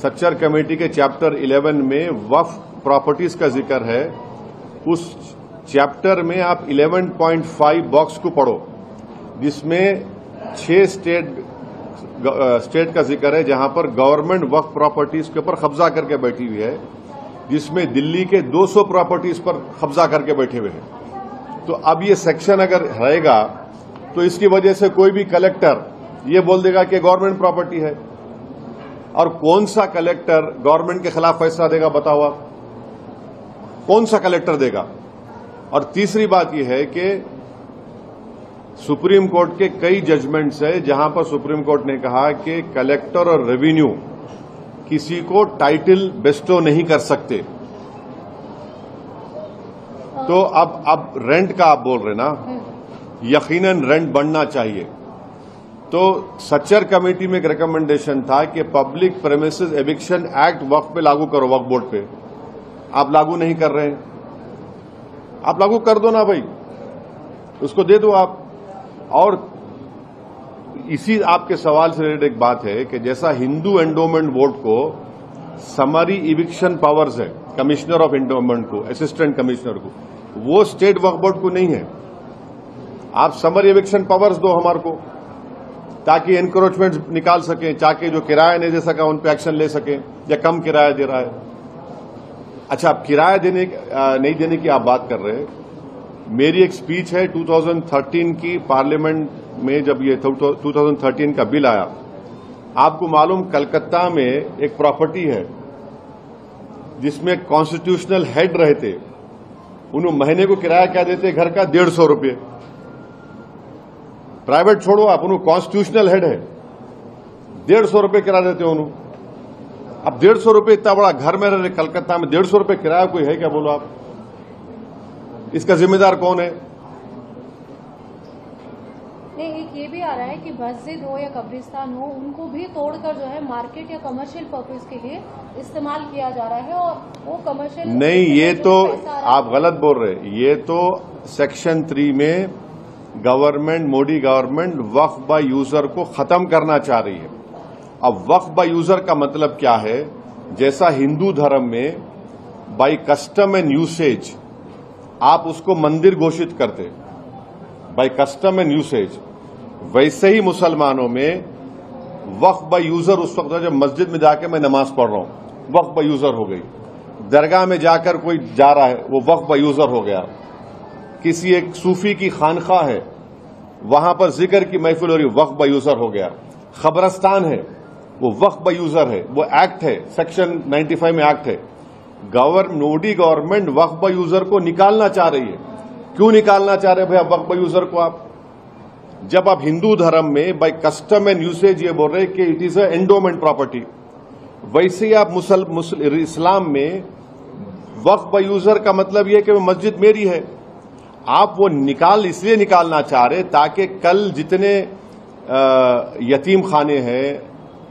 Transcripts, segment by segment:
Sachar committee के chapter 11 में वक्फ properties का जिक्र है। उस चैप्टर में आप 11.5 बॉक्स को पढ़ो, जिसमें 6 स्टेट का जिक्र है जहां पर गवर्नमेंट वक्फ प्रॉपर्टीज के ऊपर कब्जा करके बैठी हुई है, जिसमें दिल्ली के 200 प्रॉपर्टीज पर कब्जा करके बैठे हुए हैं। तो अब ये सेक्शन अगर रहेगा तो इसकी वजह से कोई भी कलेक्टर ये बोल देगा कि गवर्नमेंट प्रॉपर्टी है, और कौन सा कलेक्टर गवर्नमेंट के खिलाफ फैसला देगा बताओ आप? कौन सा कलेक्टर देगा? और तीसरी बात यह है कि सुप्रीम कोर्ट के कई जजमेंट्स है जहां पर सुप्रीम कोर्ट ने कहा कि कलेक्टर और रेवेन्यू किसी को टाइटल बेस्टो नहीं कर सकते। तो अब रेंट का आप बोल रहे ना, यकीनन रेंट बढ़ना चाहिए। तो सच्चर कमेटी में एक रिकमेंडेशन था कि पब्लिक प्रेमिसेस एविक्शन एक्ट वक्फ पे लागू करो, वक्फ बोर्ड पे। आप लागू नहीं कर रहे हैं, आप लागू कर दो ना भाई, उसको दे दो आप। और इसी आपके सवाल से रिलेटेड एक बात है कि जैसा हिंदू एंडोमेंट बोर्ड को समरी इविक्शन पावर्स है, कमिश्नर ऑफ एंडोमेंट को, असिस्टेंट कमिश्नर को, वो स्टेट वक्फ बोर्ड को नहीं है। आप समरी इविक्शन पावर्स दो हमारे को, ताकि एनक्रोचमेंट निकाल सकें, ताकि जो किराया नहीं दे सका उन पर एक्शन ले सकें, या कम किराया दे रहा है। अच्छा, आप किराया नहीं देने की आप बात कर रहे हैं। मेरी एक स्पीच है 2013 की पार्लियामेंट में, जब ये 2013 का बिल आया। आपको मालूम कलकत्ता में एक प्रॉपर्टी है जिसमें कॉन्स्टिट्यूशनल हेड रहते, उन्होंने महीने को किराया क्या देते घर का? 150 रुपये। प्राइवेट छोड़ो आप, उन्होंने कॉन्स्टिट्यूशनल हेड है, 150 रुपये किराया देते उन्होंने। अब 150 रुपये इतना बड़ा घर में रहे कलकत्ता में, 150 रुपये किराया कोई है क्या? बोलो आप, इसका जिम्मेदार कौन है? नहीं, एक ये भी आ रहा है कि मस्जिद हो या कब्रिस्तान हो, उनको भी तोड़कर जो है मार्केट या कमर्शियल पर्पस के लिए इस्तेमाल किया जा रहा है, और वो कमर्शियल नहीं, ये तो आप गलत बोल रहे हैं। ये तो सेक्शन 3 में government, Modi government Waqf by user को खत्म करना चाह रही है। अब वक्फ बाय यूजर का मतलब क्या है? जैसा हिंदू धर्म में बाय कस्टम एंड यूसेज आप उसको मंदिर घोषित करते, बाय कस्टम एंड यूसेज, वैसे ही मुसलमानों में वक्फ बाय यूजर उस वक्त जब मस्जिद में जाकर मैं नमाज पढ़ रहा हूं, वक्फ बाय यूजर हो गई। दरगाह में जाकर कोई जा रहा है, वो वक्फ बाय यूजर हो गया। किसी एक सूफी की खानखा है, वहां पर जिक्र की महफिल हो रही, वक्फ बाय यूजर हो गया। खबरस्तान है, वो वक्फ बाय यूजर है, वो एक्ट है, सेक्शन 95 में एक्ट है। Modi government Waqf by user को निकालना चाह रही है। क्यों निकालना चाह रहे हैं भाई वक्फ बाय यूजर को आप? जब आप हिंदू धर्म में बाय कस्टम एंड यूसेज ये बोल रहे हैं कि it is a endowment property, वैसे ही आप इस्लाम में वक्फ बाय यूजर का मतलब यह कि मस्जिद मेरी है। आप वो इसलिए निकालना चाह रहे ताकि कल जितने यतीम खाने हैं,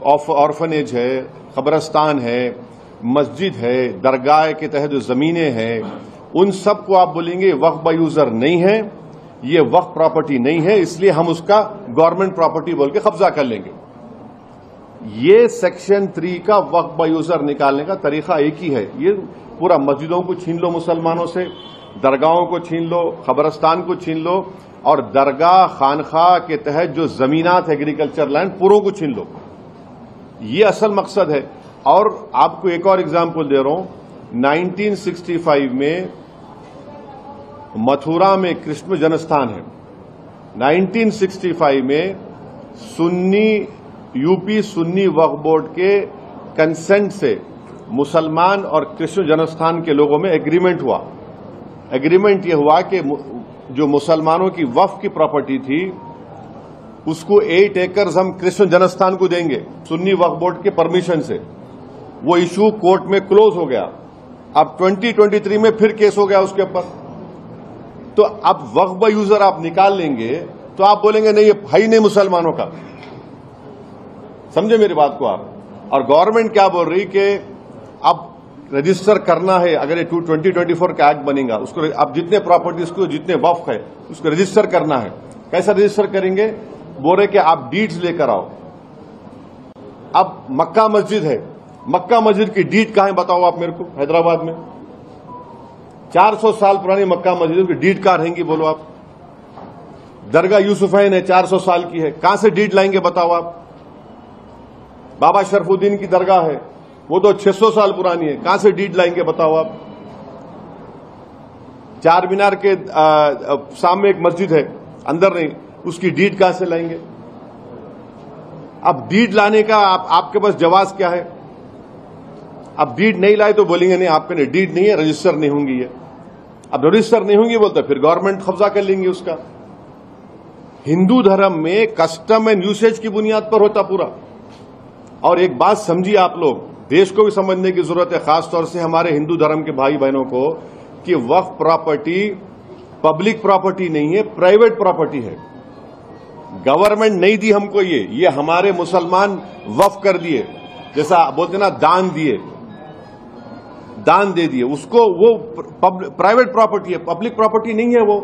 ऑर्फनेज है, कब्रस्तान है, मस्जिद है, दरगाह के तहत जो जमीनें हैं, उन सब को आप बोलेंगे वक्फ बाय यूजर नहीं है, ये वक्फ प्रॉपर्टी नहीं है, इसलिए हम उसका गवर्नमेंट प्रॉपर्टी बोल के कब्जा कर लेंगे। ये सेक्शन 3 का वक्फ बाय यूजर निकालने का तरीका एक ही है। ये पूरा मस्जिदों को छीन लो मुसलमानों से, दरगाहों को छीन लो, खबरस्तान को छीन लो, और दरगाह खानखा के तहत जो जमीनात एग्रीकल्चर लैंड पूरों को छीन लो। ये असल मकसद है। और आपको एक और एग्जाम्पल दे रहा हूं, 1965 में मथुरा में कृष्ण जन्मस्थान है। 1965 में यूपी सुन्नी वक्फ बोर्ड के कंसेंट से मुसलमान और कृष्ण जन्मस्थान के लोगों में एग्रीमेंट हुआ। एग्रीमेंट यह हुआ कि जो मुसलमानों की वक्फ की प्रॉपर्टी थी उसको 8 एकर्स हम कृष्ण जन्मस्थान को देंगे, सुन्नी वक्फ बोर्ड के परमिशन से। वो इशू कोर्ट में क्लोज हो गया। अब 2023 में फिर केस हो गया उसके ऊपर। तो अब वक्फ बाय यूजर आप निकाल लेंगे तो आप बोलेंगे नहीं, ये है ही नहीं मुसलमानों का। समझे मेरी बात को आप? और गवर्नमेंट क्या बोल रही कि अब रजिस्टर करना है, अगर ये 2024 का एक्ट बनेगा, उसको अब जितने प्रॉपर्टीज को, जितने वक्फ है, उसको रजिस्टर करना है। कैसा रजिस्टर करेंगे? बोल रहे कि आप डीड्स लेकर आओ। अब मक्का मस्जिद है, مکہ مسجد کی ڈیڈ کہاں ہے بتاؤ آپ میرے کو حیدرآباد میں 400 سال پرانی مکہ مسجد کی ڈیڈ کہاں رہیں گی بولو آپ. درگاہ یوسفین ہے 400 سال کی ہے, کہاں سے ڈیڈ لائیں گے بتاؤ آپ. بابا شرف الدین کی درگاہ ہے وہ تو 600 سال پرانی ہے, کہاں سے ڈیڈ لائیں گے بتاؤ آپ. چار مینار کے سامنے ایک مسجد ہے اندر نہیں, اس کی ڈیڈ کہاں سے لائیں گے. اب ڈیڈ لانے کا آپ کے پاس جواز کیا ہے. اب ڈیڈ نہیں لائے تو بولیں گے نہیں آپ کے ڈیڈ نہیں ہے, رجسٹر نہیں ہوں گی. یہ اب رجسٹر نہیں ہوں گی بولتا پھر گورنمنٹ قبضہ کر لیں گے اس کا. ہندو دھرم میں کسٹم اینڈ یوسیج کی بنیاد پر ہوتا پورا. اور ایک بات سمجھیے آپ لوگ, دیش کو بھی سمجھنے کی ضرورت ہے, خاص طور سے ہمارے ہندو دھرم کے بھائی بہنوں کو, کہ وقف پراپرٹی پبلک پراپرٹی نہیں ہے, پرائیویٹ پراپرٹی ہے. گورنمنٹ نہیں دی ہم کو, یہ ہمارے مسلمان وقف کر دیے, جیسا بولتے نا دان دیے, دان دے دیے اس کو. وہ پرائیویٹ پراپرٹی ہے, پبلک پراپرٹی نہیں ہے. وہ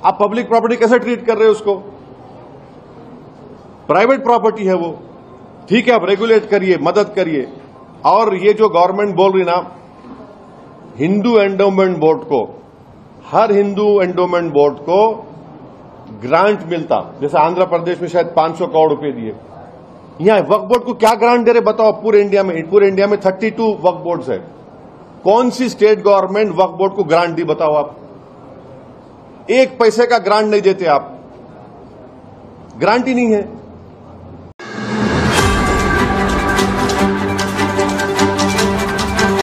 آپ پبلک پراپرٹی کیسے ٹریٹ کر رہے ہیں اس کو. پرائیویٹ پراپرٹی ہے وہ. ٹھیک ہے آپ ریگولیٹ کریے, مدد کریے. اور یہ جو گورنمنٹ بول رہی نا ہندو اینڈومنٹ بورڈ کو, ہر ہندو اینڈومنٹ بورڈ کو گرانٹ ملتا, جیسے آندھرا پردیش میں شاید 500 کروڑ روپے دیے. یہاں وقف بورڈ کو کیا گرانٹ دے رہے بتاؤ. پورے انڈیا میں 32 وقف بورڈز ہے. کون سی اسٹیٹ گورنمنٹ وقف بورڈ کو گرانٹ دی بتاؤ آپ. ایک پیسے کا گرانٹ نہیں دیتے آپ, گرانٹ ہی نہیں ہے.